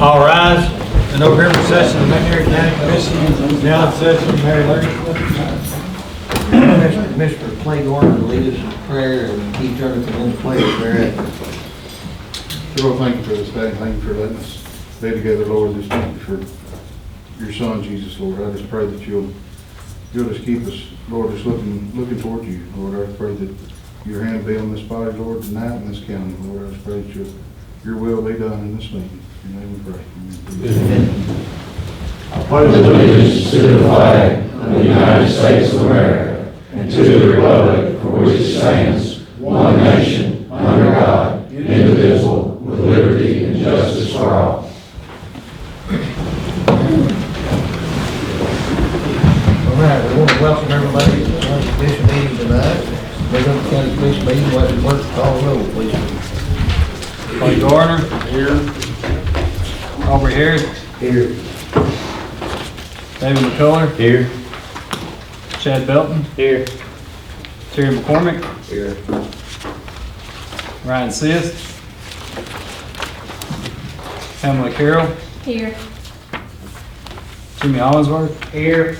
All rise. The November session of the McNairy County Commission is now in session. Mary Larry. Mr. Clay Gordon will lead us in prayer, and Keith Jonathan will play the prayer. Lord, thank you for this day. Thank you for letting us be together, Lord, this week for your son, Jesus, Lord. I just pray that you'll just keep us, Lord, just looking toward you. Lord, I pray that your hand be on this body, Lord, tonight in this county. Lord, I just pray that your will be done in this meeting. In your name we pray. Amen. I pledge allegiance to the flag of the United States of America and to the republic for which it stands, one nation, under God, indivisible, with liberty and justice for all. All right, we want to welcome everybody to the county commission meeting tonight. November County Commission meeting, let the clerk call the roll, please. Clay Garner. Here. Aubrey Harris. Here. David McCullough. Here. Chad Belton. Here. Terry McCormick. Here. Ryan Sith. Pamela Carroll. Here. Jimmy Hollingsworth. Here.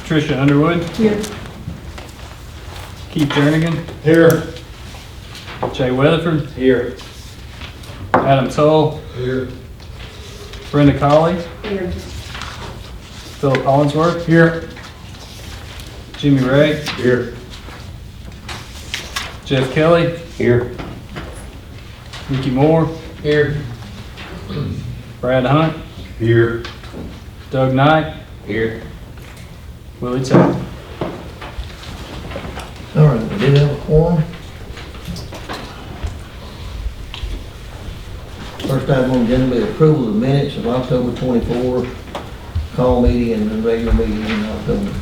Tricia Underwood. Here. Keith Jernigan. Here. Jay Weatherford. Here. Adam Toll. Here. Brenda Colley. Here. Philip Hollingsworth. Here. Jimmy Ray. Here. Jeff Kelly. Here. Ricky Moore. Here. Brad Hunt. Here. Doug Knight. Here. Willie Taylor. All right, we did have a quorum. First item on the agenda will be approval of the minutes of October 24, call meeting and the regular meeting in October.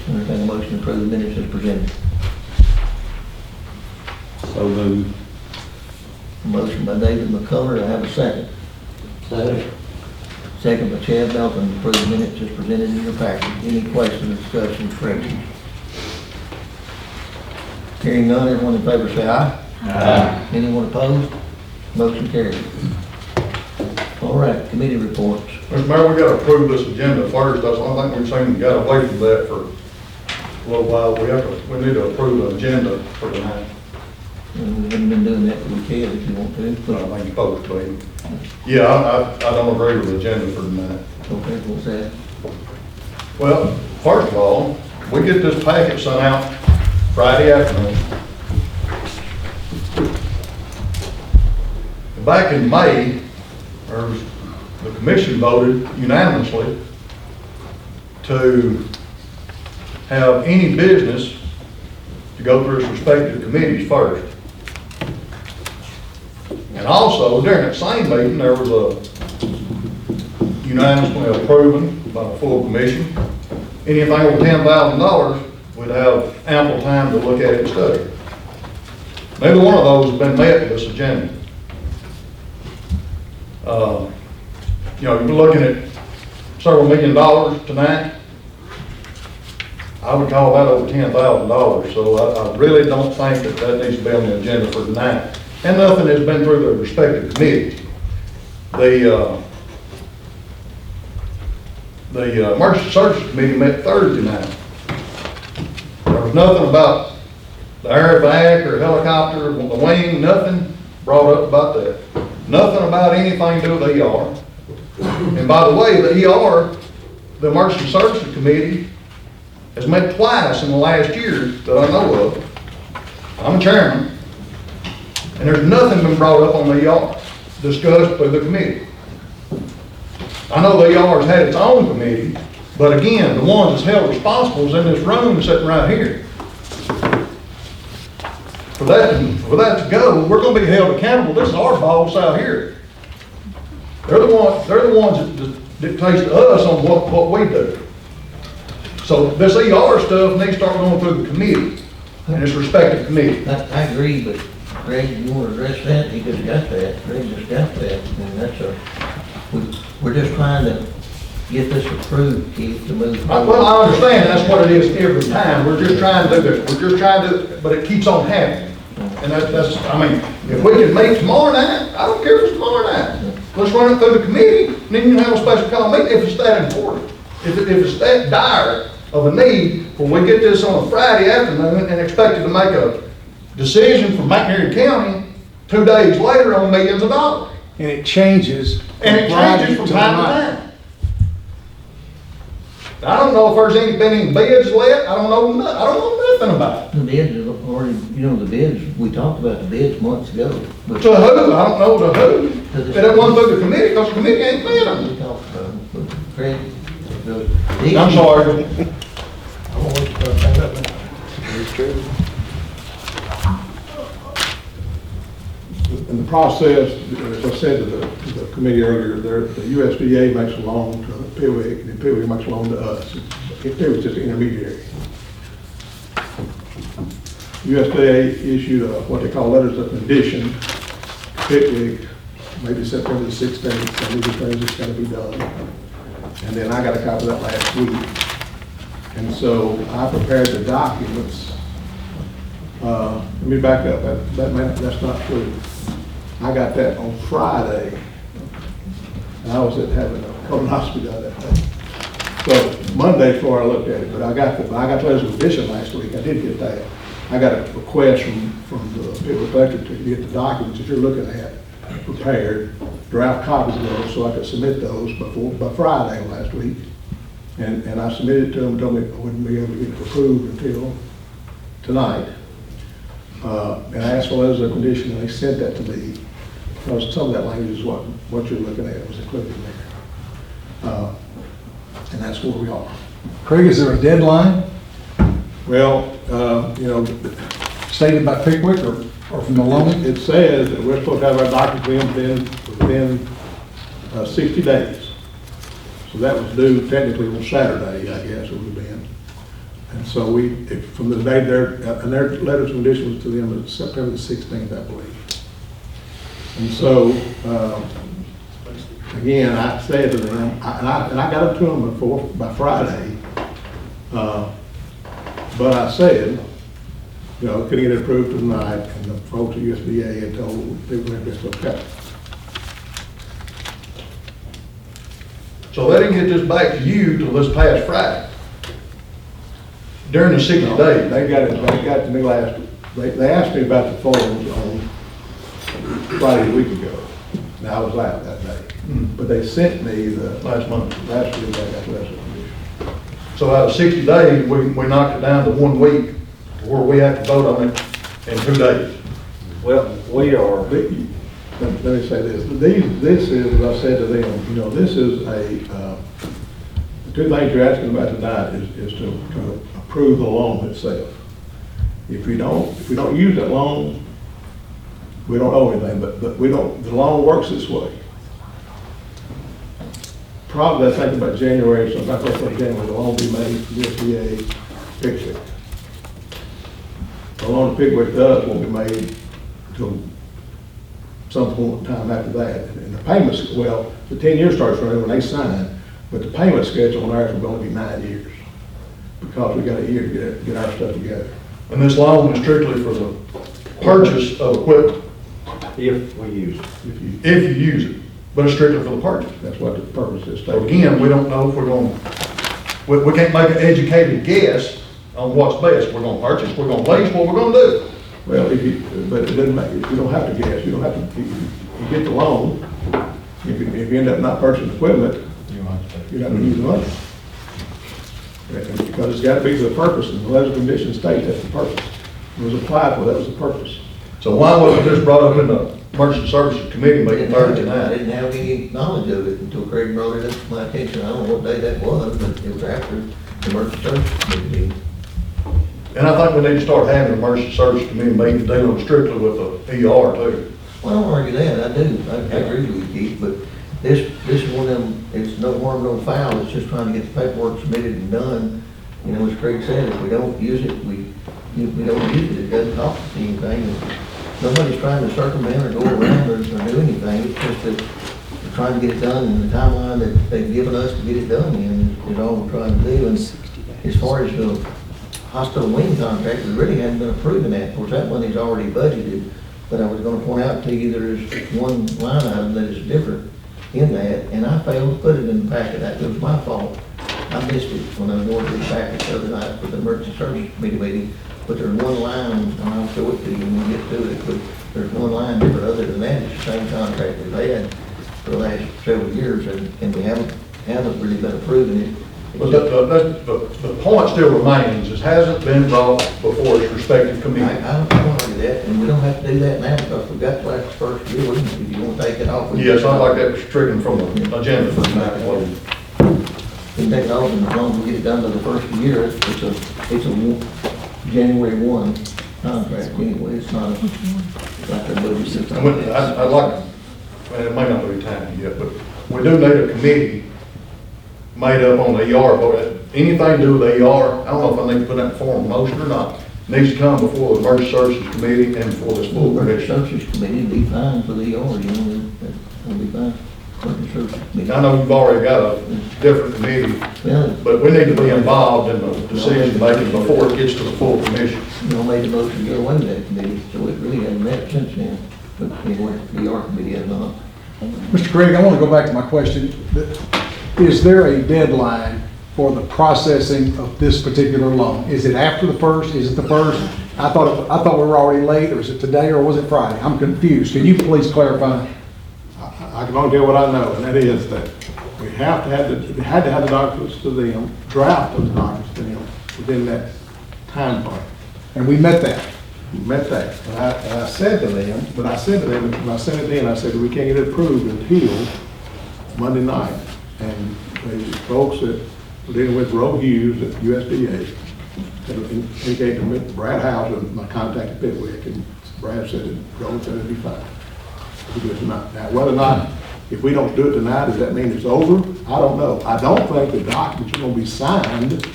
Entertain a motion to approve the minutes as presented. So moved. Motion by David McCullough, I have a second. Second. Second by Chad Belton, to approve the minutes as presented in your package. Any questions, discussion, corrections? Hearing none, everyone in favor say aye. Aye. Anyone opposed? Motion carried. All right, committee reports. Mr. Mayor, we gotta approve this agenda first. That's the only thing we've seen, we got away from that for a little while. We need to approve the agenda for tonight. And we haven't been doing that, but we can if you want to. I think you're supposed to be. Yeah, I don't agree with the agenda for tonight. Okay, what's that? Well, first of all, we get this packet sent out Friday afternoon. Back in May, the commission voted unanimously to have any business to go through its respective committees first. And also, during that same meeting, there was a unanimously approving by the full commission. Anything over $10,000, we'd have ample time to look at it and study. Neither one of those have been met with this agenda. You're looking at several $1 million tonight. I would call that over $10,000, so I really don't think that needs to be on the agenda for tonight. And nothing has been through the respective committees. The Emergency Services Committee met Thursday night. There was nothing about the airbags or helicopter, the wing, nothing brought up about that. Nothing about anything to do with the ER. And by the way, the ER, the Emergency Services Committee, has met twice in the last year that I know of. I'm chairman, and there's nothing been brought up on the ER, discussed through the committee. I know the ER has had its own committee, but again, the ones that's held responsible is in this room sitting right here. For that to go, we're going to be held accountable. This is our boss out here. They're the ones that dictate to us on what we do. So this ER stuff needs to start going through the committee and its respective committee. I agree, but Greg, you want to address that? He just got that. Greg just got that. And that's we're just trying to get this approved, Keith, to move forward. Well, I understand that's what it is every time. We're just trying to do it. But it keeps on happening. And that's, I mean, if we can meet tomorrow night, I don't care if it's tomorrow night. Let's run it through the committee, and then you can have a special call meeting if it's that important. If it's that dire of a need, when we get this on a Friday afternoon and expect it to make a decision for McNairy County 2 days later on millions of dollars. And it changes. And it changes from time to time. I don't know if there's been any bids let, I don't know nothing about it. The bids are already, the bids, we talked about the bids months ago. But To who, I don't know to who. They don't want to through the committee, because the committee ain't bid them. we talked about them, but Craig, I'm sorry. I won't let you talk about that. It's true. In the process, as I said to the committee earlier, the USDA makes a loan to Piwik, and Piwik makes a loan to us. Piwik's just an intermediary. USDA issued what they call letters of condition to Piwik, maybe September the 16th, so these things that's gotta be done. And then I got a copy of that last week. And so I prepared the documents. Let me back up, that's not true. I got that on Friday, and I was having a colonoscopy done that day. So Monday before I looked at it, but I got the letters of condition last week, I did get that. I got a request from the people collector to get the documents that you're looking at prepared, draft copies of those, so I could submit those by Friday last week. And I submitted it to them, told me I wouldn't be able to get it approved until tonight. And I asked for letters of condition, and they sent that to me, because some of that language is what you're looking at was included in there. And that's where we are. Craig, is there a deadline Well, stated by Pickwick or from the loan? it says that we're supposed to have our documents within 60 days. So that was due technically on Saturday, I guess it would have been. And so from the day and their letters of condition was to them was September the 16th, I believe. And so, again, I said to them, and I got it to them by Friday, but I said, couldn't get it approved tonight, and the folks at USDA had told people that it's okay. So they didn't get this back to you till this past Friday. During the 60 days. They got to me last, they asked me about the forms on Friday a week ago. Now, I was out that day. But they sent me Last month. last week, I got less information. So out of 60 days, we knocked it down to 1 week, to where we have to vote on it in 2 days. Well, we are, Let me say this, this is, as I said to them, this is the two things you're asking about tonight is to approve the loan itself. If we don't use that loan, we don't owe anything, but the loan works this way. Probably, I think about January, so about first of January, the loan will be made from USDA Pickwick. The loan to Pickwick to us won't be made until some point in time after that. And the payments, well, the 10 years starts running when they sign, but the payment schedule on ours will only be 9 years, because we got a year to get our stuff together. And this loan is strictly for the purchase of equipment, if we use it. if you use it, but it's strictly for the purchase. That's what the purpose is. So again, we don't know if we're going, we can't make an educated guess on what's best. We're going to purchase, we're going to lease, what we're going to do. Well, but it doesn't make, you don't have to guess, you don't have to, you get the loan, if you end up not purchasing equipment, you're not gonna use the money. Because it's gotta be for the purpose, and the letter of condition states that's the purpose. It was applied for, that was the purpose. So why wasn't this brought up in the Emergency Services Committee meeting Thursday I night? didn't have any knowledge of it until Craig brought it up to my attention. I don't know what day that was, but it was after the emergency services committee meeting. And I think we need to start having an Emergency Services Committee meeting dealing strictly with the ER too. Well, I don't argue that, I do, I agree with you, Keith, but this is one of them, it's no harm, no foul, it's just trying to get the paperwork submitted and done. As Craig said, if we don't use it, we don't use it, it doesn't cost us anything. Nobody's trying to circumvent or go around or do anything, it's just that we're trying to get it done in the timeline that they've given us to get it done in, is all we're trying to do. And as far as the hospital wing contract, we really hadn't been approving that. Of course, that money's already budgeted, but I was gonna point out to you, there's one line item that is different in that, and I failed to put it in the packet. That was my fault. I missed it when I was going through the packet the other night for the emergency service committee meeting. But there's one line, and I'll show it to you when we get to it, but there's one line different. Other than that, it's the same contract we've had for the last several years, and we haven't really been approving it. But the point still remains, it hasn't been brought before its respective I committee. don't argue that, and we don't have to do that now because we've got the last first year. We can- If you want to take it off. we can Yes, take it I'd off. like that restriction from the agenda for tonight, please. We can take it off, and as long as we get it done by the first year, it's a January 1 contract anyway. It's not like the budget sits on. I'd like, and it may not be time yet, but we do need a committee made up on the ER, but anything to do with ER, I don't know if I need to put that in form of motion or not, needs to come before the emergency services committee and before this full The commission. services committee would be fine for the ER, that'll be fine. Emergency services committee. I know you've already got a different committee, Yeah, but we need to be involved in the decision making before it gets to the full commission. you know, made the motion to go away with that committee, so it really hasn't met since then. But anyway, the ER committee has not. Mr. Craig, I want to go back to my question. Is there a deadline for the processing of this particular loan? Is it after the first? Is it the first? I thought we were already late, or is it today, or was it Friday? I'm confused. Can you please clarify? I can only tell you what I know, and that is that we had to have the documents to them, draft those documents to them within that time frame. And we met that. We met that. And I said to them, when I sent it in, I said, we can't get it approved until Monday night. And the folks that were dealing with Roe Hughes at USDA had indicated to me, Brad House, and my contact at Pitwick, and Brad said that Roe said it'd be fine. We do it tonight. Now, whether or not, if we don't do it tonight, does that mean it's over? I don't know. I don't think the documents are gonna be signed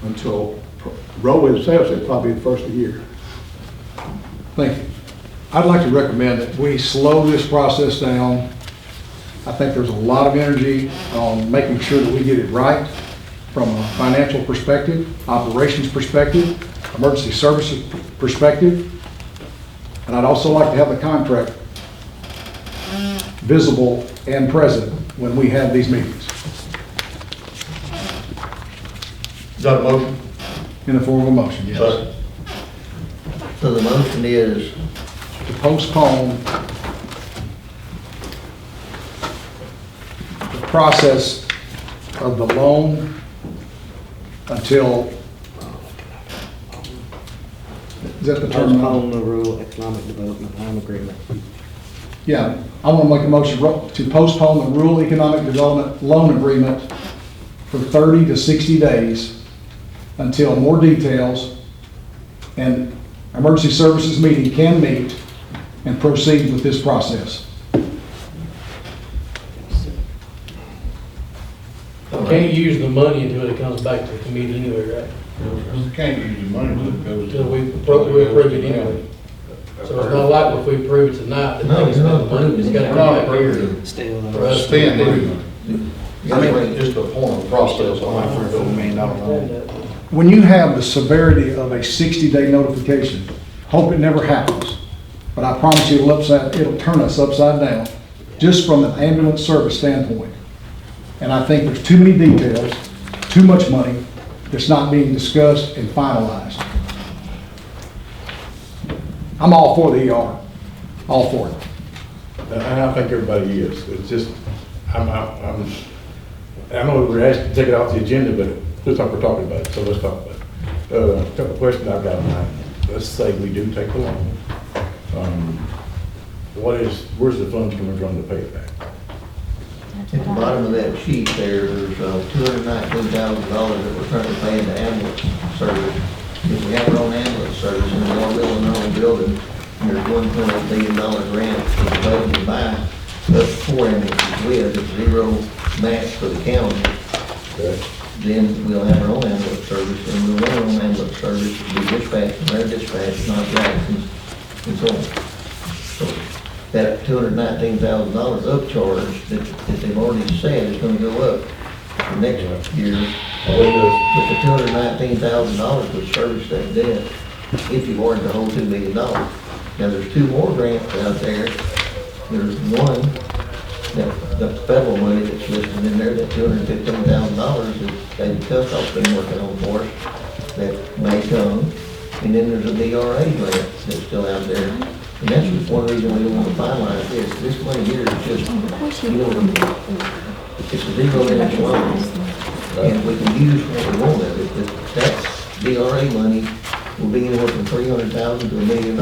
until Roe himself said probably the first of the year. Thank you. I'd like to recommend that we slow this process down. I think there's a lot of energy on making sure that we get it right from a financial perspective, operations perspective, emergency services perspective. And I'd also like to have the contract visible and present when we have these meetings Is that a motion? in the form of a motion, yes. Second. So the motion is, To postpone the process of the loan until, is that the term? Postpone the rural economic development loan agreement. Yeah, I want to make a motion to postpone the rural economic development loan agreement for 30 to 60 days until more details and emergency services meeting can meet and proceed with this process. Can't use the money until it comes back to the committee anyway, right? You can't use the money until it goes. Until we approve it anyway. So it's not like if we approve it tonight, then No, they can you're not spend the money, it's gotta Not come back here approved. Still, for us. Spend it. I mean, Just the point of the process. $4 million loan. When you have the severity of a 60-day notification, hope it never happens, but I promise you it'll turn us upside down, just from an ambulance service standpoint. And I think there's too many details, too much money that's not being discussed and finalized. I'm all for the ER, all for it. And I think everybody is. It's just, I know we're asked to take it off the agenda, but looks like we're talking about it, so let's talk about it. A couple of questions I've got tonight. Let's say we do take the loan. Where's the funds coming from to pay it back? at the bottom of that sheet there's $219,000 that we're currently paying to ambulance service. If we have our own ambulance service and we are building our own building, there's $1.8 million grant for the budget to buy up to 4 ambulances with, it's zero match for the county. Okay. Then we'll have our own ambulance service, and we'll run our own ambulance service, be dispatched from their dispatch, not Jackson's, and so on. So that $219,000 upcharge that they've already said is gonna go up for next year, Oh, it does. But the $219,000 would service that debt if you wanted the whole $2 million. Now, there's two more grants out there. There's one, that the federal money that's listed in there, that $215,000 that David Custoff's been working on for us, that may come. And then there's a DRA grant that's still out there. And that's one reason we don't want to finalize this. This money here is just, you know, it's a zero limit loan. And we can use what we want of it, but that DRA money will be anywhere from $300,000 to $1 million.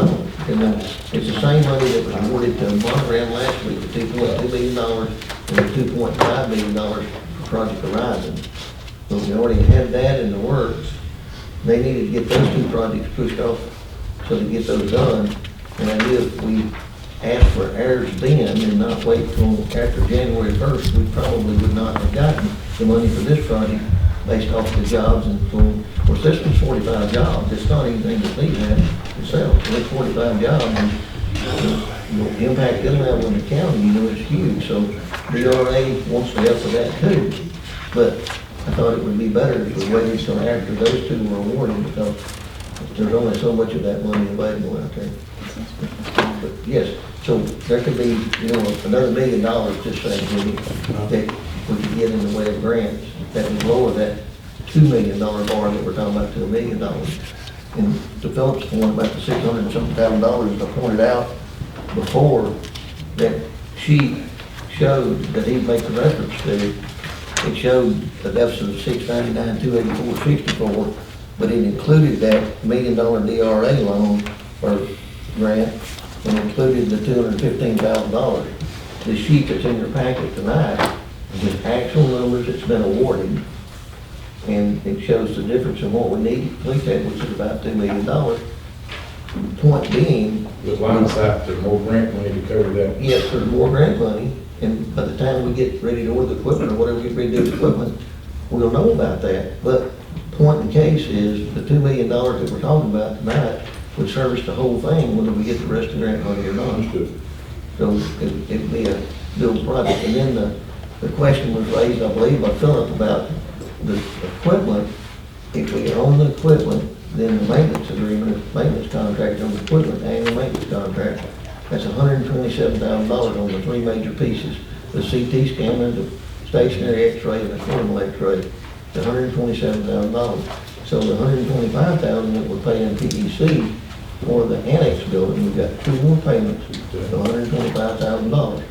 And then it's the same money that was awarded to Monogram last week, the $2.2 million and the $2.5 million for Project Horizon. So we already had that in the works. They needed to get those two projects pushed off so to get those done. And I knew if we asked for ours then and not wait till after January 1st, we probably would not have gotten the money for this project based off the jobs. And so, of course, this one's 45 jobs. It's not anything that they have itself. So it's 45 jobs. And the impact it'll have on the county, you know, it's huge. So DRA wants to help with that too. But I thought it would be better if we waited till after those two were awarded, because there's only so much of that money available out there. But yes, so there could be, you know, another $1 million, just saying, that we could get in the way of grants that would lower that $2 million bar that we're talking about to $1 million. And to Philip's point about the $600 and something thousand, I pointed out before, that sheet showed that he makes a reference to. It showed a deficit of $699, $284.64, but it included that $1 million DRA loan or grant, and included the $215,000. The sheet that's in your packet tonight is actual numbers that's been awarded, and it shows the difference in what we need, which is about $2 million. Point being, With line of sight, there's more grant money to cover that. yes, there's more grant money, and by the time we get ready to order the equipment or whatever, get ready to do the equipment, we'll know about that. But point in the case is the $2 million that we're talking about tonight would service the whole thing, whether we get the rest of the grant money or not. So it'd be a dual project. And then the question was raised, I believe, by Philip about the equipment. If we own the equipment, then the maintenance agreement, maintenance contract on the equipment, annual maintenance contract, that's $127,000 on the three major pieces: the CT scanner, the stationary X-ray, and the portable X-ray. It's $127,000. So the $125,000 that we're paying PEC for the annex building, we've got two more payments of $125,000.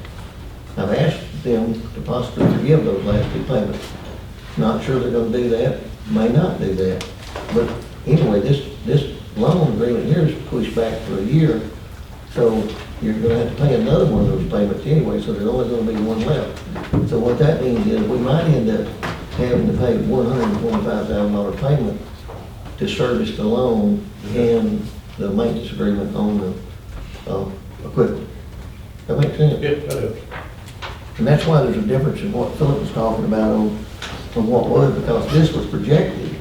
I've asked them to possibly forgive those last two payments. Not sure they're going to do that. May not do that. But anyway, this loan agreement here is pushed back for a year. So you're gonna have to pay another one of those payments anyway, so there's only gonna be one left. So what that means is we might end up having to pay $125,000 payment to service the loan and the maintenance agreement on the equipment. That makes sense? Yeah, that helps. And that's why there's a difference in what Philip was talking about on what was, because this was projected.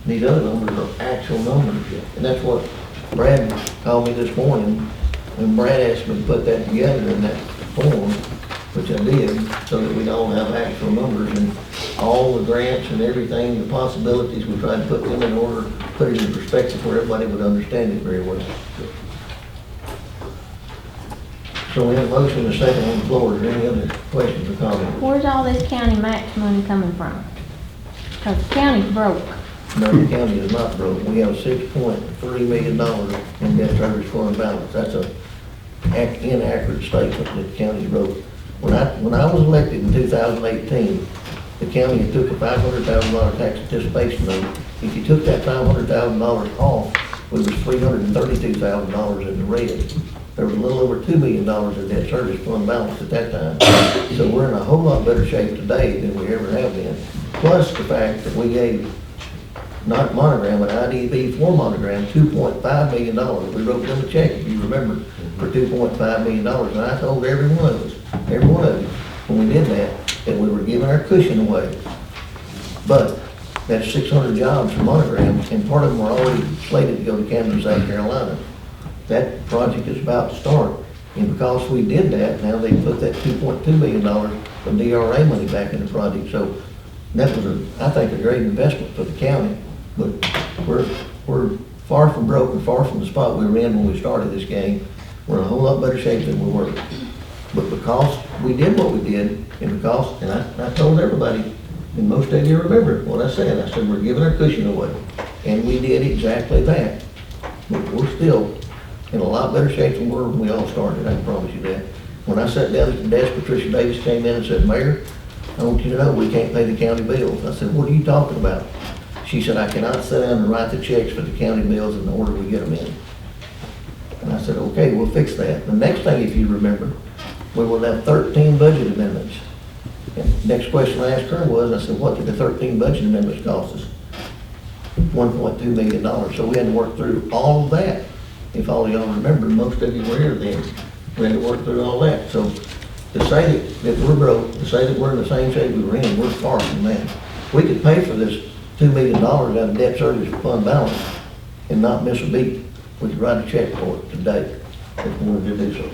These other numbers are actual numbers. And that's what Brad called me this morning, and Brad asked me to put that together in that form, which I did, so that we'd all have actual numbers and all the grants and everything, the possibilities. We tried to put them in order, put it in perspective where everybody would understand it very well. So we have a motion and a second on the floor. Is there any other questions or comments? Where's all this county match money coming from? Because the county's broke. No, the county is not broke. We have $6.3 million in debt service fund balance. That's a inaccurate statement that the county's broke. When I was elected in 2018, the county had took a $500,000 tax anticipation note. If you took that $500,000 off, we was $332,000 in the red. There was a little over $2 million in debt service fund balance at that time. So we're in a whole lot better shape today than we ever have been. Plus the fact that we gave, not Monogram, but IDB for Monogram, $2.5 million. We wrote them a check, if you remember, for $2.5 million. And I told every one of you, when we did that we were giving our cushion away. But that's 600 jobs for Monogram, and part of them were already slated to go to Camden, South Carolina. That project is about to start. And because we did that, now they put that $2.2 million of DRA money back in the project. So that was I think, a great investment for the county, but we're far from broke, and far from the spot we were in when we started this game. We're in a whole lot better shape than we were. But because we did what we did, and I told everybody, and most of you remember what I said. I said, we're giving our cushion away. And we did exactly that. But we're still in a lot better shape than we were when we all started, I can promise you that. When I sat down at the desk, Patricia Davis came in and said, Mayor, I want you to know we can't pay the county bills. I said, what are you talking about? She said, I cannot sit down and write the checks for the county bills in the order we get them in. And I said, okay, we'll fix that. The next thing, if you remember, we will have 13 budget amendments. And the next question I asked her was, I said, what did the 13 budget amendments cost us? $1.2 million. So we had to work through all of that. If all of y'all remember, most of you were here then. We had to work through all that. So to say that we're broke, to say that we're in the same shape we were in, we're far from that. We could pay for this $2 million out of debt service fund balance and not miss a beat. We could write a check for it today if we wanted to do so.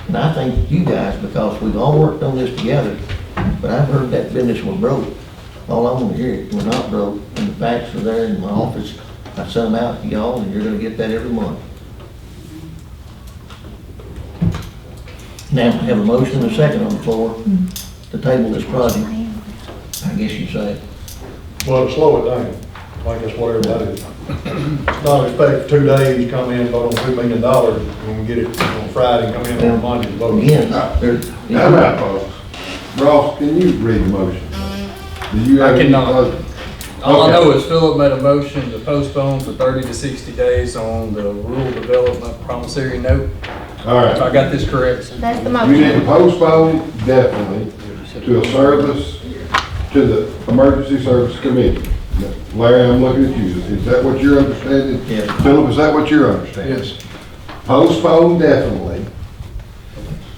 And I think you guys, because we've all worked on this together, but I've heard that business was broke. All I want to hear is we're not broke, and the facts are there in my office. I send them out to y'all, and you're going to get that every month. Now, I have a motion and a second on the floor to table this project. I guess you say. Well, to slow it down, I think that's what everybody, not expect 2 days, come in, vote on $2 million, and we get it on Friday, come in on Monday, vote. Again, How about, folks? Ross, can you read the motion? Do you have I cannot. any- All I Okay. know is Philip made a motion to postpone for 30 to 60 days on the rural development promissory note. All If I right. got this correct. That's the You need to motion. postpone definitely to a service, to the emergency service committee. Larry, I'm looking at you. Is that what you're understanding? Yes. Philip, is that what you're understanding? Yes. Postpone definitely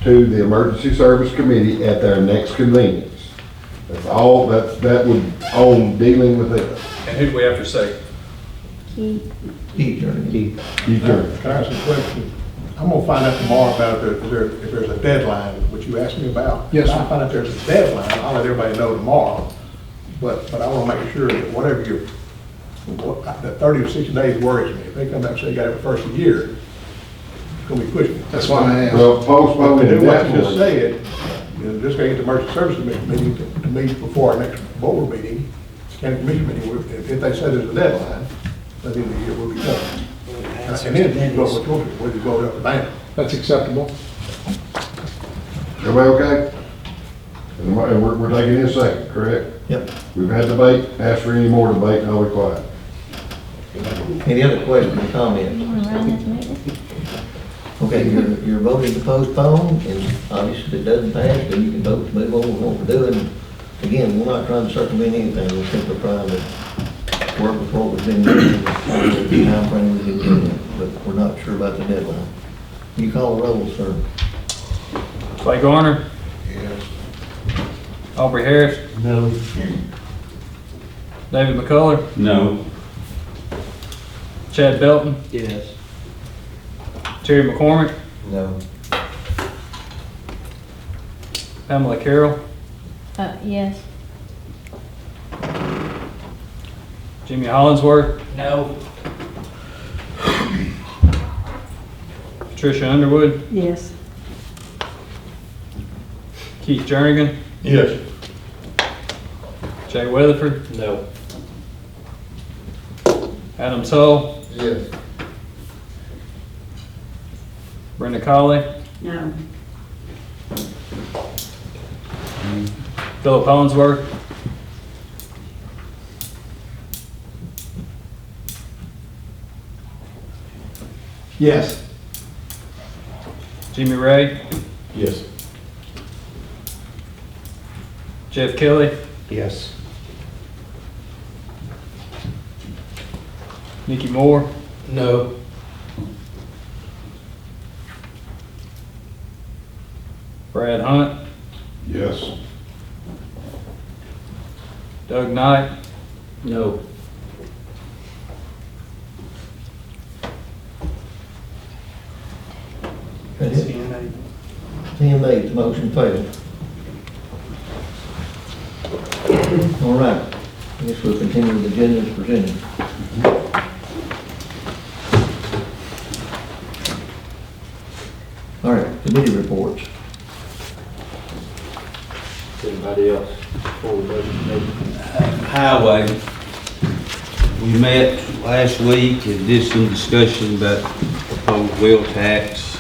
to the emergency service committee at their next convenience. That's all, that would own dealing with it. And who do we have to say? Keith. Keith, You turn. Can I ask a question? I'm gonna find out tomorrow about if there's a deadline, which you asked me about. Yes, If sir. I find out there's a deadline, I'll let everybody know tomorrow. But I wanna make sure that whatever that 30 to 60 days worries me. If they come back and say you got it for first of the year, it's gonna be pushing. That's why I asked. Well, But postpone to do what you just indefinitely. said, just gotta get the emergency services meeting to meet before our next board meeting, county commission meeting, if they say there's a deadline, by the end of the year, we'll be done. And then you go with your, whether you go up or down. That's acceptable. Everybody okay? And we're taking this second, correct? Yep. We've had debate, ask for any more debate, and I'll be quiet. Any other questions or comments? You wanna run this meeting? Okay, you're voting to postpone, and obviously if it doesn't pass, then you can vote to move on with what we're doing. Again, we're not trying to circumvent anything, we're simply trying to work with what we've been doing, the timeframe we've been given, but we're not sure about the deadline. You call the roll, sir. Clay Garner? Yes. Aubrey Harris? No. David McCullough? No. Chad Belton? Yes. Terry McCormick? No. Pamela Carroll? Yes. Jimmy Hollingsworth? No. Patricia Underwood? Yes. Keith Jernigan? Yes. Jay Weatherford? No. Adam Tull? Yes. Brenda Colley? No. Philip Hollingsworth? Yes. Jimmy Ray? Yes. Jeff Kelly? Yes. Nikki Moore? No. Brad Hunt? Yes. Doug Knight? No. That's it. 10-8, the motion failed. All right, I guess we'll continue with the agenda as presented. All right, committee reports. Anybody else before the budget meeting? Highway, we met last week and did some discussion about proposed wheel tax.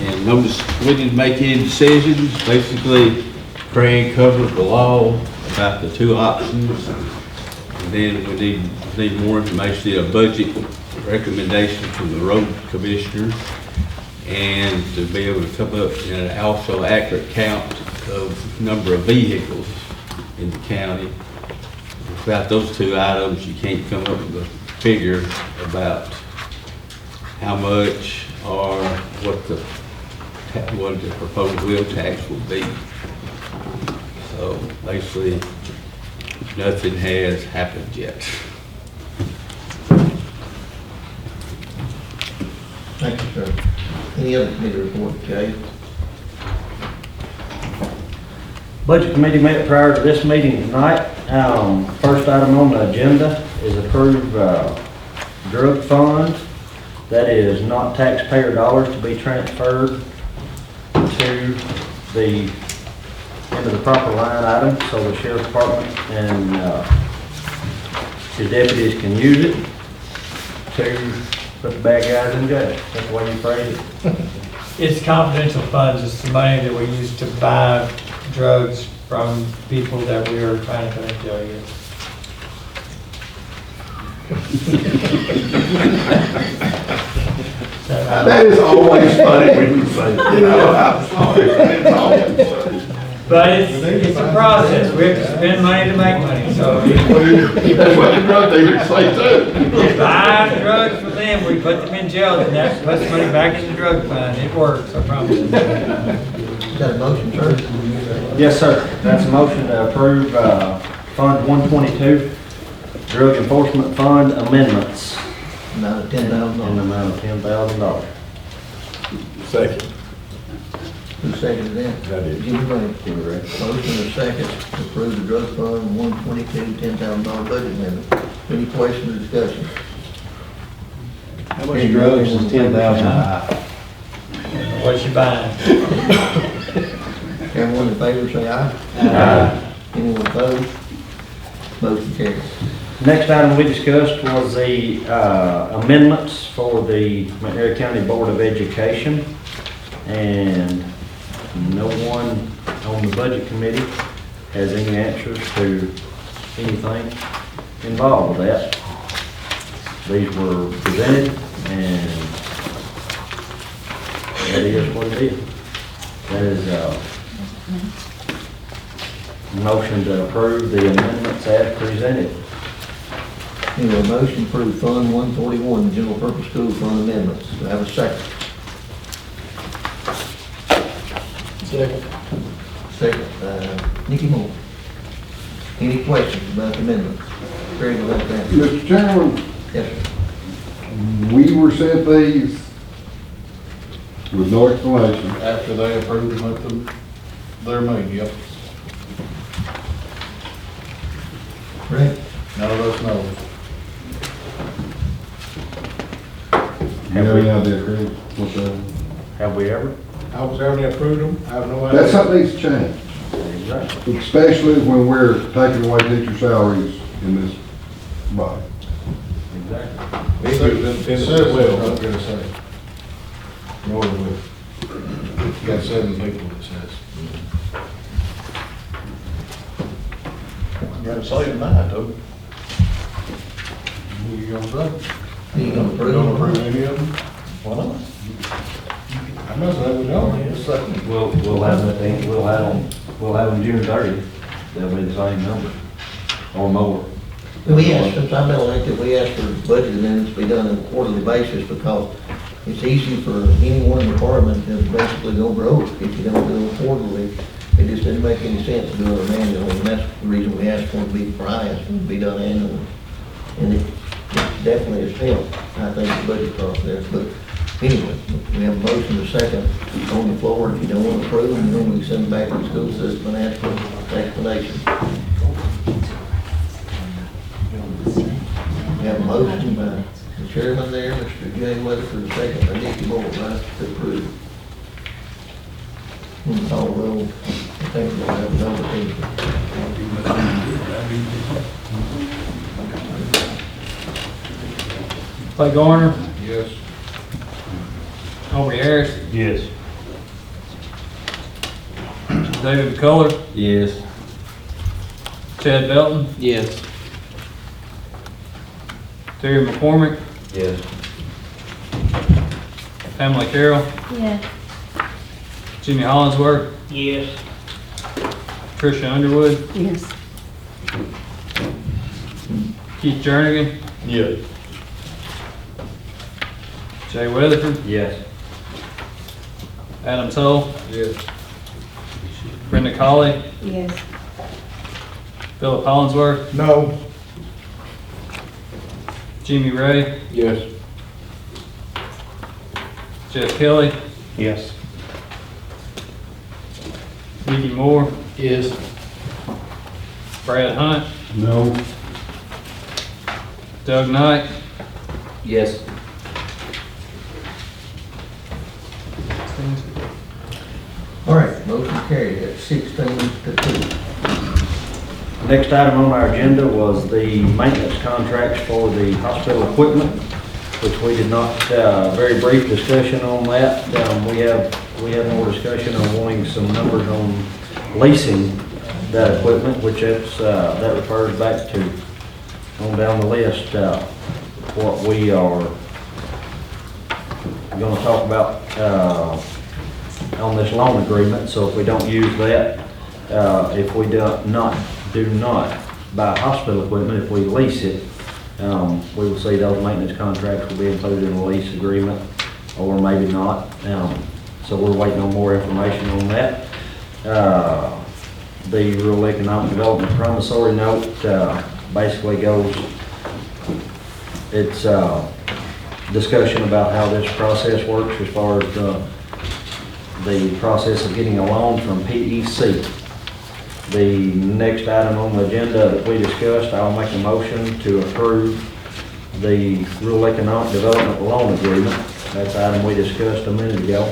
And notice, we didn't make any decisions. Basically, Craig covered the law about the two options. And then we need more information, a budget recommendation from the road commissioner, and to be able to come up and also accurate count of number of vehicles in the county. Without those two items, you can't come up with a figure about how much or what the proposed wheel tax will be. So basically, nothing has happened yet. Thank you, sir. Any other committee report, Jay? Budget committee met prior to this meeting tonight. First item on the agenda is approve drug fund. That is not taxpayer dollars to be transferred to into the proper line item, so the sheriff's department and his deputies can use it to put the bad guys in jail. That's the way you phrase it. It's confidential funds, it's the money that we use to buy drugs from people that we are trying to put in jail here. That is always funny when you say, you know, I'm sorry, it's always funny. But it's a process, we have to spend money to make money, so That's what the drug dealers say too. we buy drugs for them, we put them in jail, and that puts money back in the drug fund. It works, I promise. Got a motion, sir? Yes, sir. That's a motion to approve Fund 122, Drug Enforcement Fund amendments Amount of in the $10,000. amount of $10,000. Second. Who seconded that? I did. Jimmy Ray. Motion and second to approve the drug fund 122, $10,000 budget amendment. Any questions or discussion? How much drugs is 10,000? What you buying? Everyone in favor, say aye. Aye. Anyone opposed? Motion carries. Next item we discussed was the amendments for the McNair County Board of Education. And no one on the budget committee has any answers to anything involved with that. These were presented and that is what it is. That is motion to approve the amendments as presented. Anyway, motion to approve Fund 141, General Purpose School Fund amendments. Do I have a second? Second. Second, Nikki Moore. Any questions about the amendments? Craig, will have that. Mr. Chairman, Yes, sir. we were sent these with no explanation. After they approved them at their meeting, yep. Correct. None of us know. You have any idea, Craig, what that? Have we ever? I was there when they approved them, I have no idea. That's something that needs to change, Exactly. especially when we're taking away teacher salaries in this body. These are the Said well, I'm gonna say. More than well. You got 7 people, it says. You gotta say tonight, though. What you gonna say? You gonna approve? Don't approve any of them? Why not? I must say we don't, it's second. We'll have that thing, we'll have them June 30th. They'll be the same number or more. We asked, since I've been elected, we asked for budget amendments to be done on a quarterly basis because it's easy for any one department to basically go broke if you don't do it quarterly. It just doesn't make any sense to do it annually, and that's the reason we asked for it to be priced and be done annually. And it definitely has helped, I think, the budget process. But anyway, we have a motion to second on the floor. If you don't want to approve them, then we send them back to the school system and ask for explanation. We have a motion by the chairman there, Mr. J. Weatherford, second by Nicky Moore, right, to approve. Call roll, I think we'll have another thing. Clay Garner, Yes. Aubrey Harris, Yes. David McCullough, Yes. Chad Belton, Yes. Terry McCormick, Yes. Pamela Carroll, Yes. Jimmy Hollingsworth, Yes. Tricia Underwood, Yes. Keith Jernigan, Yes. Jay Weatherford, Yes. Adam Tull, Yes. Brenda Colley, Yes. Philip Hollingsworth, No. Jimmy Ray, Yes. Jeff Kelly, Yes. Mickey Moore, Yes. Brad Hunt, No. Doug Knight, Yes. All right, motion carried at 16-2. Next item on our agenda was the maintenance contracts for the hospital equipment, which we did not, very brief discussion on that. We had more discussion on wanting some numbers on leasing that equipment, which that refers back to, on down the list, what we are gonna talk about, on this loan agreement. So if we don't use that, if we do not buy hospital equipment, if we lease it, we will see those maintenance contracts will be included in the lease agreement, or maybe not. So we're waiting on more information on that. The rural economic development promissory note, basically goes, it's, discussion about how this process works as far as the process of getting a loan from PEC. The next item on the agenda that we discussed, I'll make a motion to approve the rural economic development loan agreement. That's the item we discussed a minute ago.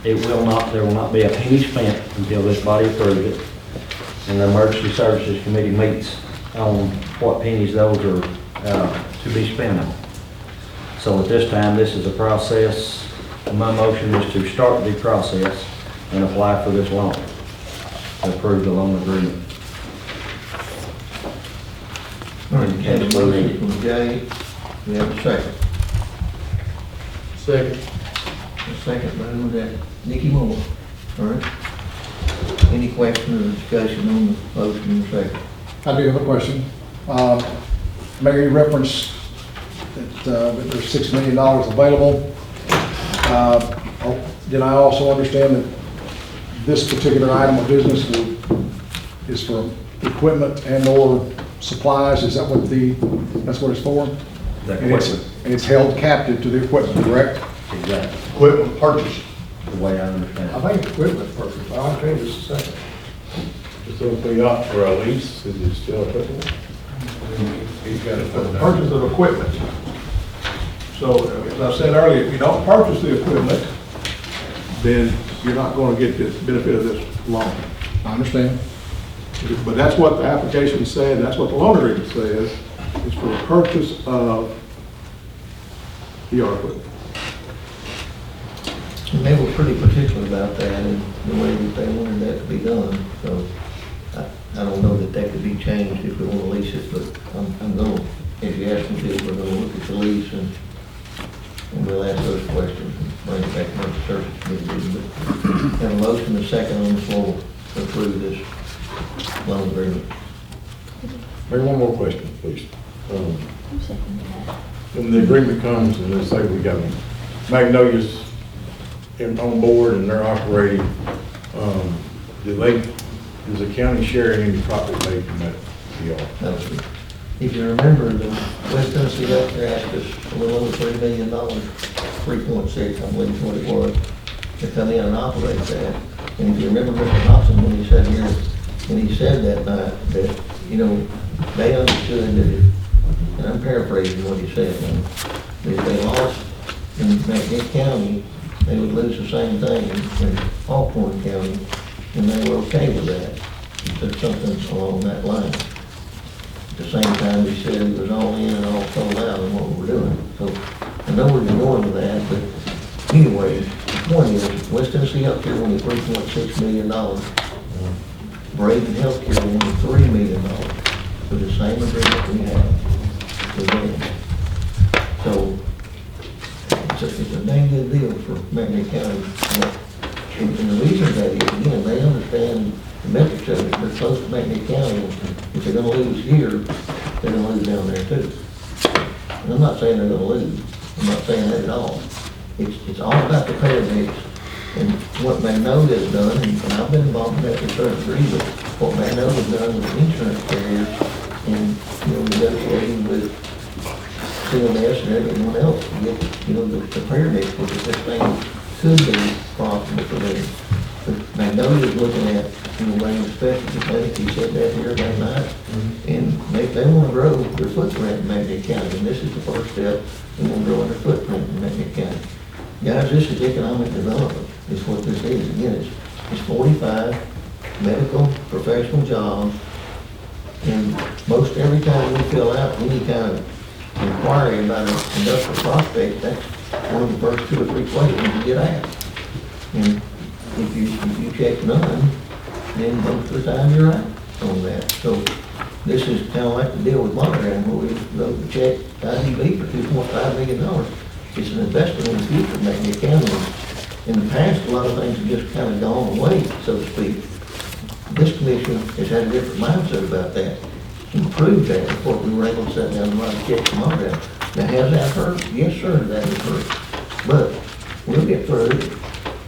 There will not be a penny spent until this body approves it. And the Emergency Services Committee meets on what pennies those are to be spent on. So at this time, this is a process. My motion is to start the process and apply for this loan, to approve the loan agreement. All right, we have a motion from Jay, we have a second. Second. A second by who that? Nicky Moore. All right. Any question or discussion on the motion and second? I do have a question. Mary referenced that there's $6 million available. Did I also understand that this particular item of business is for equipment and/or supplies? Is that that's what it's for? The And it's held captive to the equipment, correct? Exactly, Equipment purchase. the way I understand it. I think equipment purchase, I'll change this a second. Just opening up for a lease, is it still applicable? He's got the purchase of equipment. So, as I said earlier, if you don't purchase the equipment, then you're not going to get the benefit of this loan. I understand. But that's what the application said, that's what the loan agreement says, is for the purchase of ER equipment. And they were pretty particular about that and the way that they wanted that to be done. So I don't know that that could be changed if we want to lease it, but I'm going to, if you ask me to, we're going to look at the lease and we'll ask those questions and bring it back to the Services Committee. But have a motion and a second on the floor to approve this loan agreement. Maybe one more question, please. When the agreement comes, and let's say we got Magnolia's on board and they're operating, does the county share any profit made from that deal? No, sir. If you remember, the West Tennessee Health Care asked us a little over $3 million, 3.6, I believe is what it was, to come in and operate that. And if you remember Mr. Hobson, when he sat here And he said that night that, you know, they understood that if, and I'm paraphrasing what he said, that if they lost in McNitt County, they would lose the same thing in Alcorn County, and they were okay with that. He said something along that line. At the same time, he said he was all in and all sold out on what we were doing. So I know we're ignoring that, but anyways, the point is, West Tennessee Healthcare wanted $3.6 million. Braden Healthcare wanted $3 million for the same agreement we have with them. So it's a dang good deal for McNitt County. And the reason that is, again, they understand the metrics of it. They're close to McNitt County. If they're gonna lose here, they're gonna lose down there too. And I'm not saying they're gonna lose. I'm not saying that at all. It's all about the paramedics and what Magnolia has done, and I've been involved in that to a certain degree, but what Magnolia has done with insurance carriers and, you know, negotiating with CMS and everyone else to get, you know, the paramedics, because this thing could be profitable for them. But Magnolia is looking at, you know, running a specialty clinic, he said that here that night, and they want to grow their footprint in McNitt County, and this is the first step. They want to grow their footprint in McNitt County. Guys, this is economic development, is what this is. Again, it's 45 medical professional jobs, and most every time we fill out any kind of inquiry about an industrial prospect, that's one of the first 2 or 3 questions you get asked. And if you check none, then most of the time you're out on that. So this is kind of like the deal with Monogram, where we wrote the check to IDB for $2.5 million. It's an investment in the future of McNitt County. In the past, a lot of things have just kind of gone away, so to speak. This commission has had a different mindset about that. Improved that, of course, we were able to sit down and write a check to Monogram. Now, has that hurt? Yes, sir, that has hurt. But we'll get through it.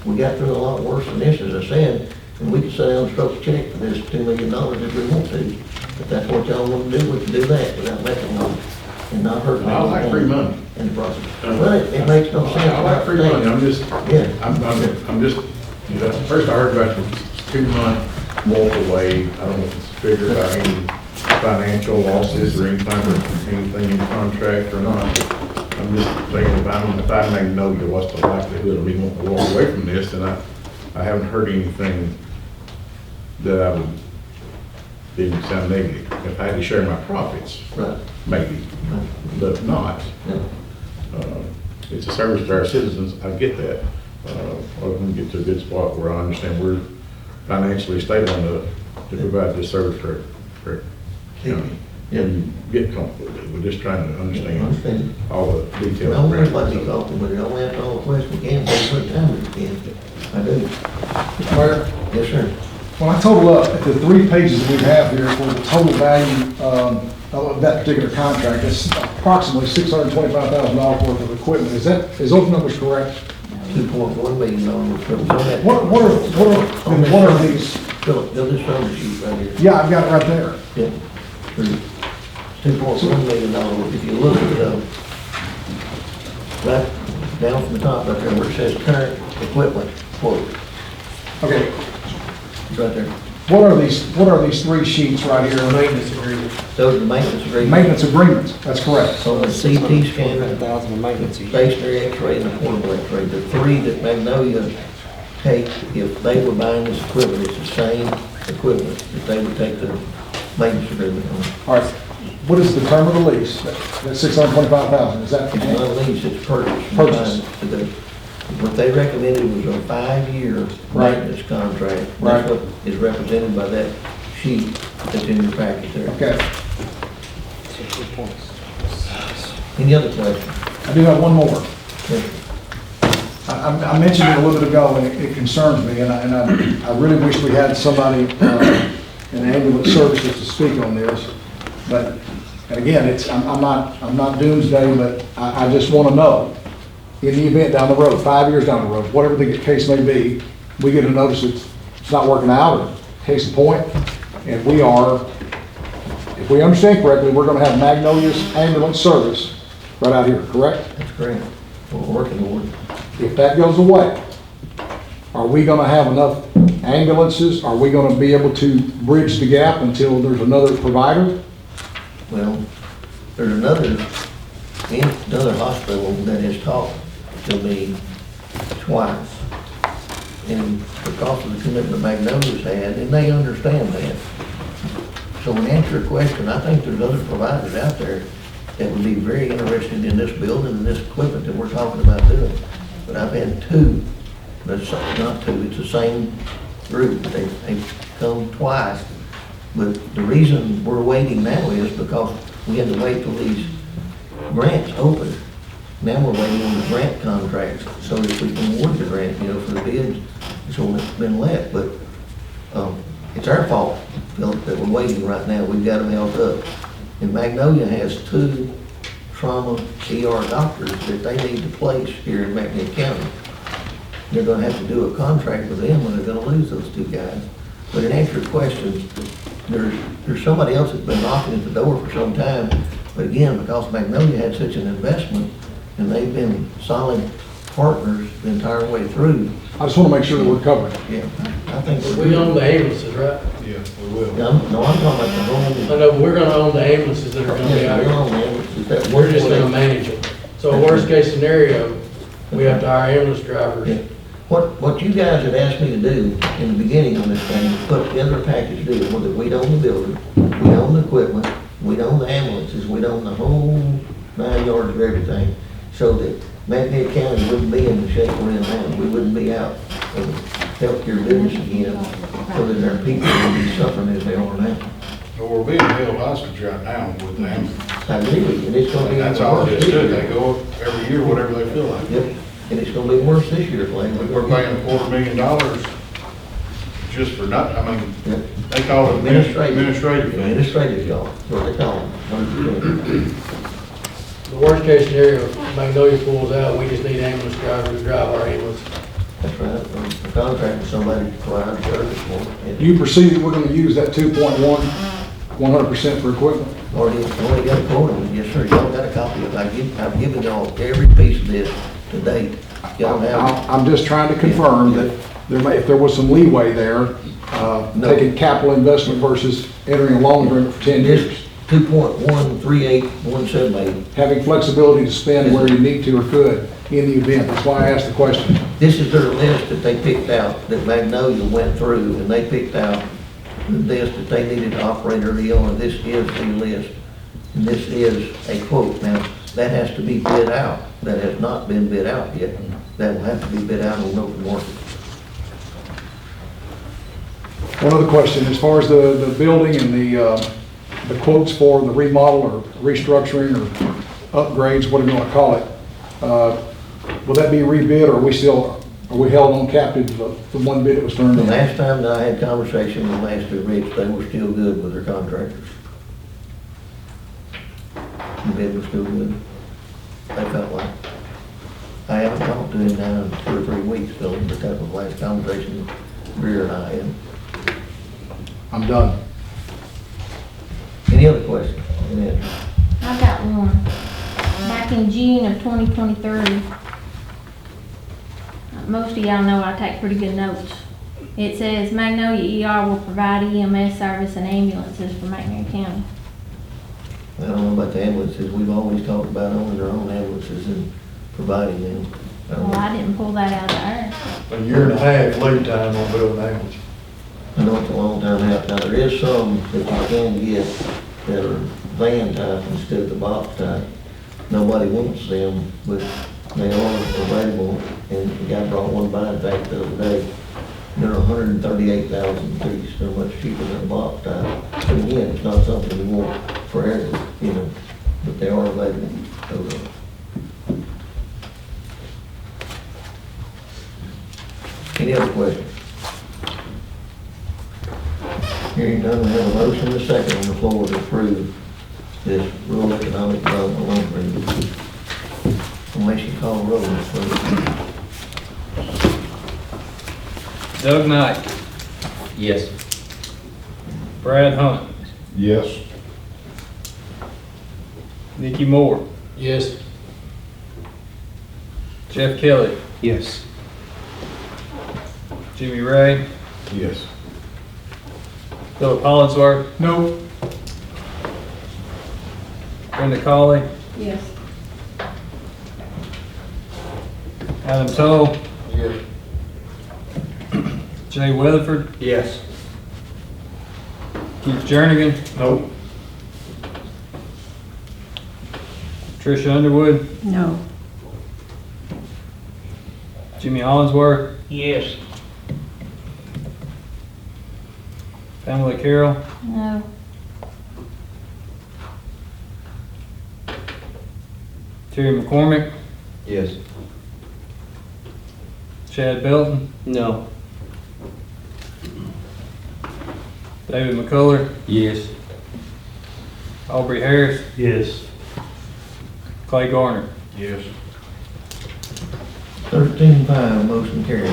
We got through a lot worse than this, as I said, and we can sit down and stroke a check for this $2 million if we want to. If that's what y'all want to do, we can do that without making money and not hurting. I like free money. In the process. Well, it makes no sense. I like free money, I'm just, Yeah. I'm just, you know, first I heard about your 2-month walk away. I don't know if it's figured about any financial losses or anything in the contract or not. I'm just thinking, if I Magnolia, what's the likelihood of me wanting to walk away from this? And I haven't heard anything that I would, didn't sound negative. If I had to share my profits, Right. maybe, but not. Yeah. It's a service to our citizens, I get that. We're going to get to a good spot where I understand we're financially stable enough to provide this service for county. And get comfortable with it. We're just trying to understand all the details. Don't worry about me talking, but don't answer all the questions we can, but what time we can. I do. Mr. Mayor, Yes, sir. when I total up at the 3 pages that we have here for the total value of that particular contract, it's approximately $625,000 worth of equipment. Is those numbers correct? $2.1 million. What are these? Philip, this summary sheet right here. Yeah, I've got it right there. Yeah. $2.1 million. If you look at right down from the top right there where it says current equipment quote, Okay, it's right there. what are these 3 sheets right here? Maintenance agreement. Those are the maintenance agreements. Maintenance agreements, that's correct. So the CT scanner, stationary X-ray, and a portable X-ray, the 3 that Magnolia take, if they were buying this equipment, it's the same equipment that they would take the maintenance agreement on. All right, what is the term of the lease? That's $625,000, is that? It's not a lease, it's purchase. Purchase. What they recommended was a 5-year Right. maintenance contract. Right. That's what is represented by that sheet that's in your package there. Okay, Any other questions? I do have one more. Yes. I mentioned it a little bit ago, and it concerns me, and I really wish we had somebody in ambulance services to speak on this. But, and again, I'm not doomsday, but I just want to know, in the event down the road, 5 years down the road, whatever the case may be, we get a notice it's not working out, or case in point, and if we understand correctly, we're going to have Magnolia's ambulance service right out here, correct? That's correct. We're working toward it. If that goes away, are we going to have enough ambulances, are we gonna be able to bridge the gap until there's another provider? Well, there's another hospital that has talked to me twice. And because of the commitment Magnolia's had, and they understand that. So in answer to your question, I think there's other providers out there that would be very interested in this building and this equipment that we're talking about doing. But I've had two, that's not two, it's the same group. They've come twice. But the reason we're waiting now is because we had to wait till these grants open. Now we're waiting on the grant contracts so that we can award the grant, for the bids. So it's been let, but it's our fault, Philip, that we're waiting right now. We've got them held up. And Magnolia has 2 trauma ER doctors that they need to place here in McNeil County. They're gonna have to do a contract with them, and they're gonna lose those 2 guys. But in answer to your questions, there's somebody else that's been knocking at the door for some time. But again, because Magnolia had such an investment, and they've been solid partners the entire way through. I just wanna make sure that we're covered. Yeah, I think. We own the ambulances, right? Yeah, we will. No, I'm talking about the whole. I know, but we're gonna own the ambulances that are gonna be out We're here. on there, it's that We're just gonna one- manage them. So worst case scenario, we have to hire ambulance drivers. Yeah. What you guys had asked me to do in the beginning on this thing, was put together a package deal, where that we own the building, we own the equipment, we own the ambulances, we own the whole 9 yards of everything, so that McNeil County wouldn't be in the shape we're in now. We wouldn't be out of healthcare business again, so that our people would be suffering as they are now. So we're being held hostage right now with the ambulance. I agree with you, and it's gonna be. And that's all it is to it. They go up every year, whatever they feel like. Yep, and it's gonna be worse this year, Clay. We're paying $250,000 just for nothing. I mean, Yep. they call it administrative fees. Administrative, y'all, that's what they call them, 100%. The worst case scenario, if Magnolia pulls out, we just need ambulance drivers to drive our ambulance. That's right, the contract with somebody to provide service for them. Do you perceive that we're gonna use that 2.1, 100% for equipment? Already got a quote on it, yes, sir, y'all got a copy of it, I've given y'all every piece of this to date. Y'all have, I'm just trying to confirm that if there was some leeway there, No. taking capital investment versus entering a loan agreement for 10 years. 2.138178. Having flexibility to spend where you need to or could in the event. That's why I asked the question. This is their list that they picked out, that Magnolia went through, and they picked out the list that they needed to operate their deal, and this is the list. And this is a quote. Now, that has to be bid out. That has not been bid out yet. That will have to be bid out on open market. One other question, as far as the building and the quotes for the remodel or restructuring or upgrades, whatever you want to call it, will that be rebid, or are we held on captive of the one bid that was turned The in? last time that I had conversation with Master Rich, they were still good with their contractors. The bid was still good. They felt like. I haven't talked to him now in 2 or 3 weeks, Phil, but that was the last conversation Greer and I had. I'm done. Any other questions? Any answers? I've got one. Back in June of 2023, most of y'all know I take pretty good notes. It says Magnolia ER will provide EMS service and ambulances for McNair County. I don't know about the ambulances. We've always talked about owning our own ambulances and providing them. I don't Well, know. I didn't pull that out of the air. A year and a half lead time on building ambulance. I know it's a long time out. Now, there is some that you can get that are van type instead of the box type. Nobody wants them, but they are available. And the guy brought one by back the other day. They're 138,000 a piece. They're much cheaper than a box type. But again, it's not something we want forever, but they are available. Any other questions? Hearing none, we have a motion and a second on the floor to approve this rural economic development loan agreement. Unless you call the roll, Ms. Clerk. Doug Knight, Yes. Brad Hunt, Yes. Nikki Moore, Yes. Jeff Kelly, Yes. Jimmy Ray, Yes. Philip Hollingsworth, No. Brenda Colley, Yes. Adam Toll, Yes. Jay Weatherford, Yes. Keith Jernigan, Nope. Tricia Underwood, No. Jimmy Hollingsworth, Yes. Pamela Carroll, No. Terry McCormick, Yes. Chad Belton, No. David McCullough, Yes. Aubrey Harris, Yes. Clay Garner. Yes. 13-5, motion carried.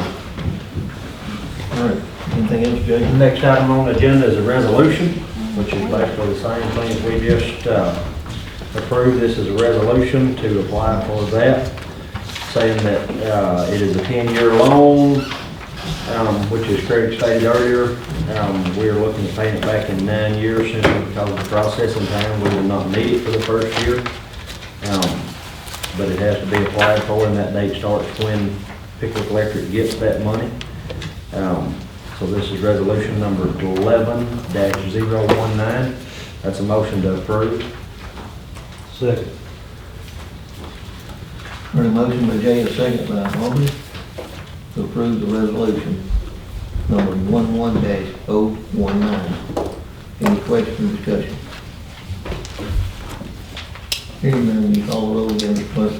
All right, anything else, Jay? The next item on the agenda is a resolution, which is basically the same thing as we just approved. This is a resolution to apply for that, saying that it is a 10-year loan, which as Craig stated earlier, we are looking at paying it back in 9 years simply because of the processing time. We will not need it for the first year, but it has to be applied for, and that date starts when Pickwick Electric gets that money. So this is resolution number 11-019. That's a motion to approve. Second. Heard a motion by Jay, a second by Aubrey, to approve the resolution number 11-019. Any question or discussion? Hearing none, you call the roll again, Mr. Clerk.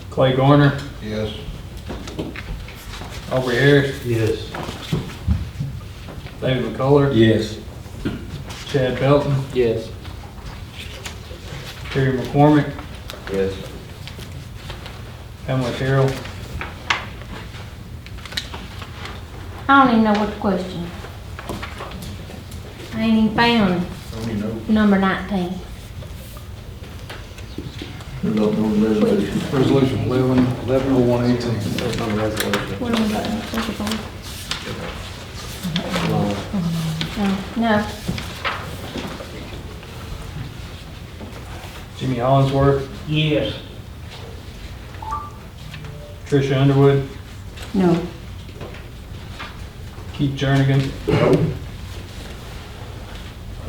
Clay Garner, Yes. Aubrey Harris, Yes. David McCullough, Yes. Chad Belton, Yes. Terry McCormick, Yes. Pamela Carroll, I don't even know what to question. I ain't even found number 19. We're voting on the resolution. Resolution 110118. That's on the resolution. What am I voting? What's it for? No. Jimmy Hollingsworth, Yes. Tricia Underwood, No. Keith Jernigan,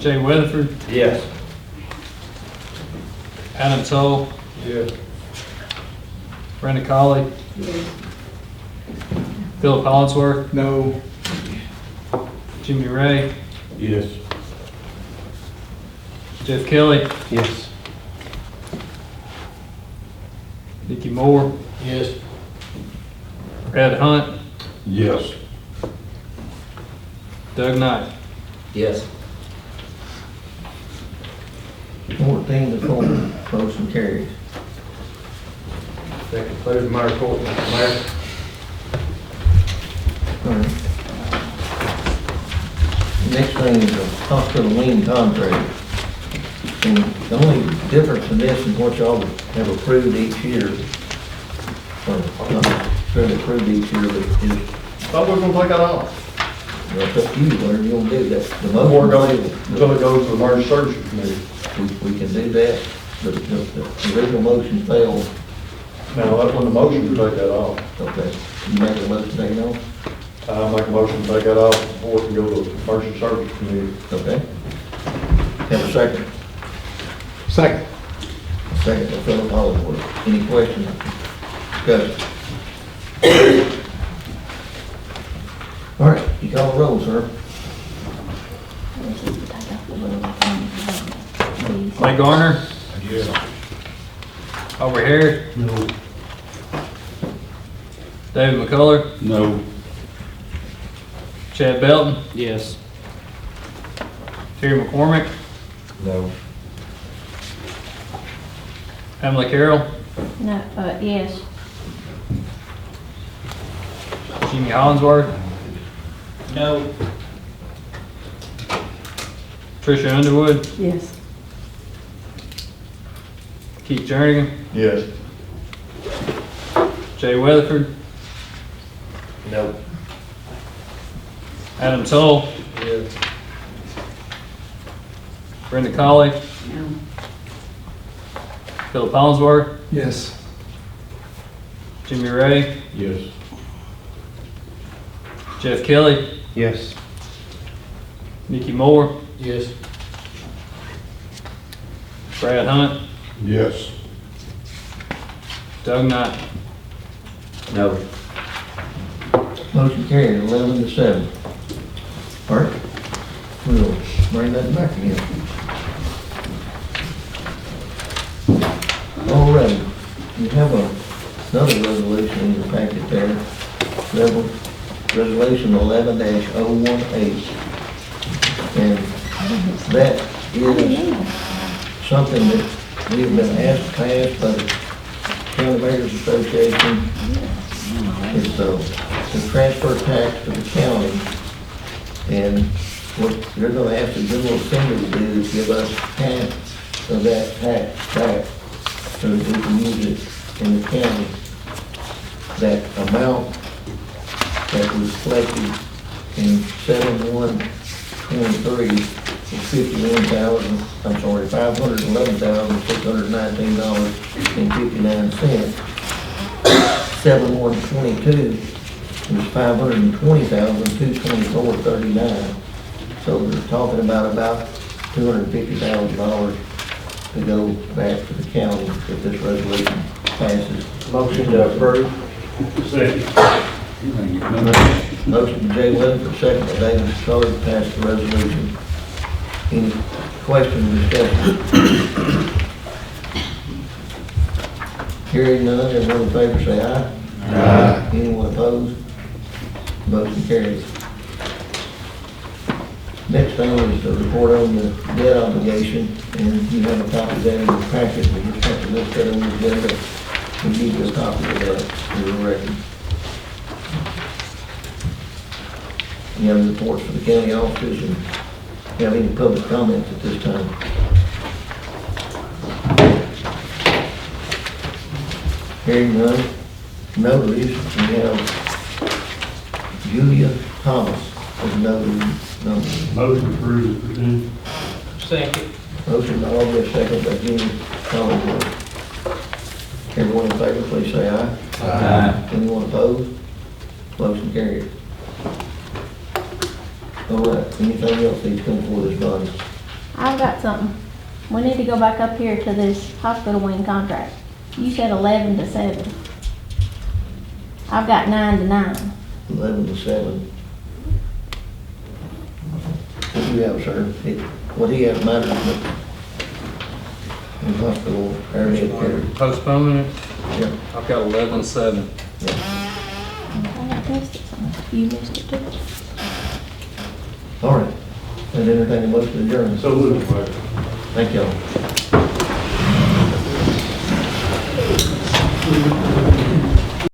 Jay Weatherford, Yes. Adam Toll, Yes. Brenda Colley, Philip Hollingsworth, No. Jimmy Ray, Yes. Jeff Kelly, Yes. Dickie Moore, Yes. Brad Hunt, Yes. Doug Knight. Yes. 14-4, motion carries. That concludes my report, Mr. Mayor. All right. Next thing is a hospital lien contract. And the only difference in this and what y'all have approved each year, or not necessarily approved each year, but is, Thought we were gonna take that off. well, it's up to you, whatever you want to do. That's the We're motion. going, until it goes to the emergency services committee. We can do that, but the original motion failed. Now, that's when the motion to take that off. Okay, you make the motion, take it off? I'll make a motion to take that off before it can go to the emergency services committee. Okay. Have a second. Second. Second by Philip Hollingsworth. Any questions? Discussion? All right, you call the roll, sir. Clay Garner, Yes. Aubrey Harris, No. David McCullough, No. Chad Belton, Yes. Terry McCormick, No. Pamela Carroll, No, yes. Jimmy Hollingsworth, No. Tricia Underwood, Yes. Keith Jernigan, Yes. Jay Weatherford, No. Adam Toll. Yes. Brenda Colley. Philip Hollingsworth. Yes. Jimmy Ray. Yes. Jeff Kelly. Yes. Mickey Moore. Yes. Brad Hunt. Yes. Doug Knight. No. Motion carried, 11-7. All right, we'll bring that back again. All right, you have another resolution in your packet there. Resolution 11-018. And that is something that we've been asked to pass by the County Mayor's Association. It's the transfer tax to the county. And what they're gonna ask the General Assembly to do is give us half of that tax back so that we can use it in the county. That amount that was collected in 7/1/23 was $511,619.59. 7/1/22 was $520,224.39. So we're talking about $250,000 to go back to the county if this resolution passes. Motion to approve. Motion by Jay Weatherford, second by David Colley, to pass the resolution. Any questions or discussion? Hearing none, everyone in favor say aye. Aye. Anyone opposed? Motion carries. Next thing is the report on the debt obligation, and you have a copy of that in your packet. We just have to list that on the agenda. We give you a copy of that for your record. You have reports for the county officers, and you have any public comments at this time? Hearing none, notaries, we have Julia Thomas as notary number. Motion approved as presented. Second. Motion by Alderman, second by Jimmy Collins. Everyone in favor, please say aye. Aye. Anyone opposed? Motion carried. All right, anything else needs to come before this body? I've got something. We need to go back up here to this hospital wing contract. You said 11-7. I've got 9-9. 11-7. What do you have, sir? What do you have matters in hospital area care? Postponing it. Yeah. I've got 11-7. I missed it somewhere. You missed it too. All right. And entertain a motion to adjourn. So moved. Thank y'all.